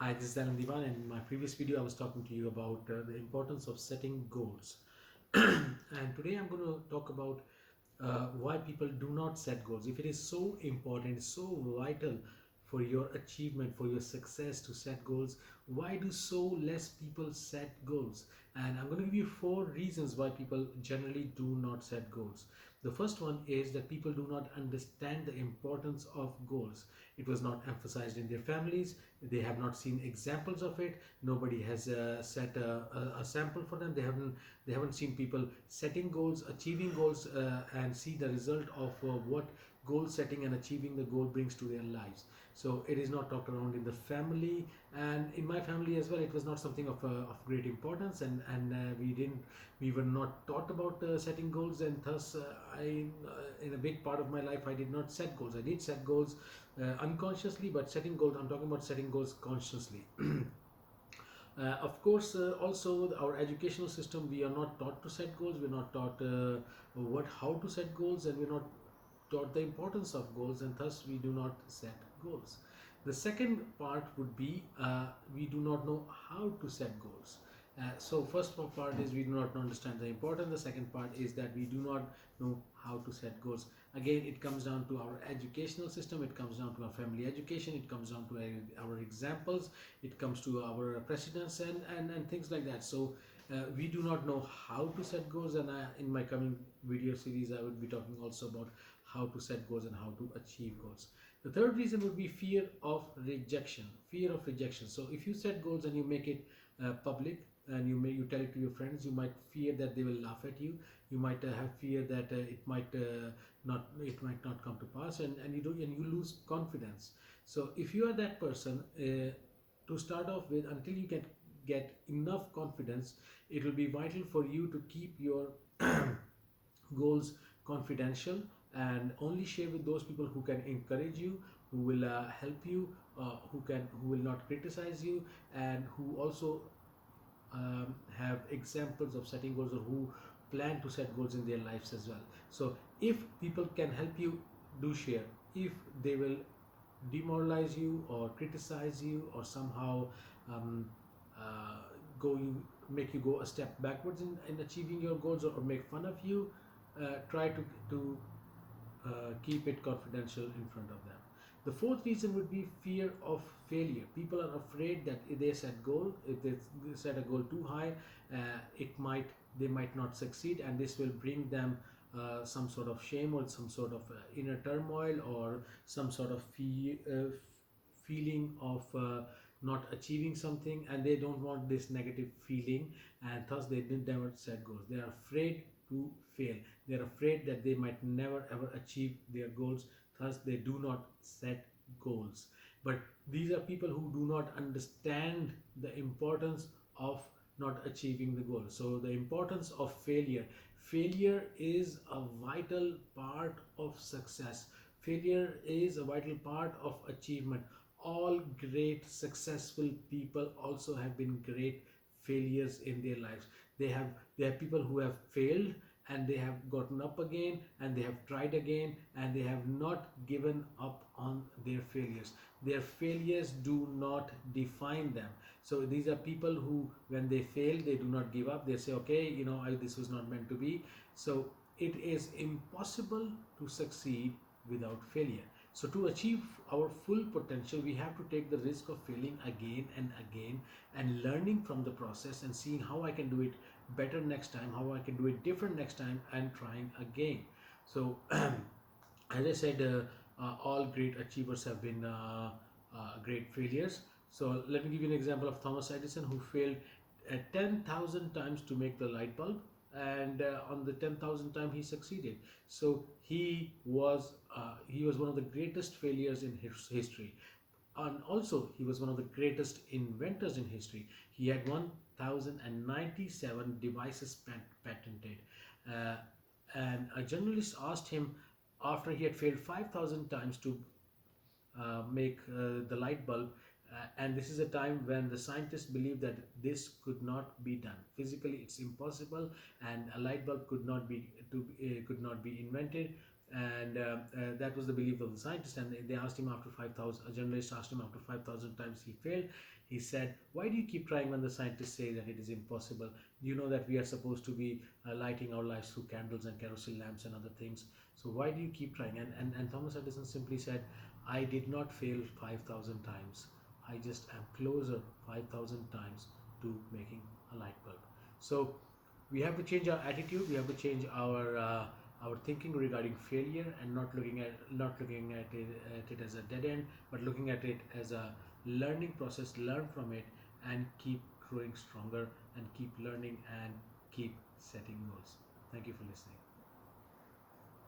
Hi, this is Alan Divan, and in my previous video I was talking to you about the importance of setting goals. And today I'm going to talk about why people do not set goals. If it is so important, so vital for your achievement, for your success to set goals, why do so less people set goals? And I'm going to give you 4 reasons why people generally do not set goals. The first one is that people do not understand the importance of goals. It was not emphasized in their families. They have not seen examples of it. Nobody has set a sample for them. They haven't seen people setting goals, achieving goals, and see the result of what goal setting and achieving the goal brings to their lives. So it is not talked around in the family, and in my family as well. It was not something of great importance, and we were not taught about setting goals, and thus I in a big part of my life I did not set goals. I did set goals unconsciously, but setting goals, I'm talking about setting goals consciously. Of course, also our educational system, we are not taught to set goals. We're not taught how to set goals, and we're not taught the importance of goals, and thus we do not set goals. The second part would be we do not know how to set goals. So first part is we do not understand the importance. The second part is that we do not know how to set goals. Again, it comes down to our educational system, it comes down to our family education, it comes down to our examples, it comes to our precedents, and things like that. So we do not know how to set goals, and in my coming video series I would be talking also about how to set goals and how to achieve goals. The third reason would be fear of rejection. Fear of rejection. So if you set goals and you make it public, and you tell it to your friends, you might fear that they will laugh at you. You might have fear that it might not come to pass, and you lose confidence. So if you are that person, to start off with, until you get enough confidence, it will be vital for you to keep your goals confidential, and only share with those people who can encourage you, who will help you, who will not criticize you, and who also have examples of setting goals, or who plan to set goals in their lives as well. So if people can help you, do share. If they will demoralize you or criticize you, or somehow um, uh, go you make you go a step backwards in achieving your goals, or make fun of you, try to keep it confidential in front of them. The fourth reason would be fear of failure. People are afraid that if they set a goal too high, they might not succeed, and this will bring them some sort of shame, or some sort of inner turmoil, or some sort of feeling of not achieving something, and they don't want this negative feeling, and thus they did never set goals. They are afraid to fail. They are afraid that they might never ever achieve their goals, thus they do not set goals. But these are people who do not understand the importance of not achieving the goal. So the importance of failure is a vital part of success. Failure is a vital part of achievement. All great successful people also have been great failures in their lives. They have people who have failed, and they have gotten up again, and they have tried again, and they have not given up on their failures. Their failures do not define them. So these are people who, when they fail, they do not give up. They say, okay, this was not meant to be. So it is impossible to succeed without failure. So to achieve our full potential, we have to take the risk of failing again and again, and learning from the process, and seeing how I can do it better next time, how I can do it different next time, and trying again. So as I said, all great achievers have been great failures. So let me give you an example of Thomas Edison, who failed 10,000 times to make the light bulb, and on the 10,000th time he succeeded. So he was one of the greatest failures in history, and also he was one of the greatest inventors in history. He had 1097 devices patented. Uh, and a journalist asked him, after he had failed 5,000 times to make the light bulb, and this is a time when the scientists believed that this could not be done physically. It's impossible, and a light bulb could not be invented. And that was the belief of the scientist. And they asked him after 5,000, a journalist asked him after 5,000 times he failed. He said, why do you keep trying when the scientists say that it is impossible? You know that we are supposed to be lighting our lives through candles and kerosene lamps and other things. So why do you keep trying? And Thomas Edison simply said, I did not fail 5,000 times. I just am closer 5,000 times to making a light bulb. So we have to change our attitude. We have to change our thinking regarding failure, and not looking at it as a dead end, but looking at it as a learning process. Learn from it and keep growing stronger, and keep learning and keep setting goals. Thank you for listening.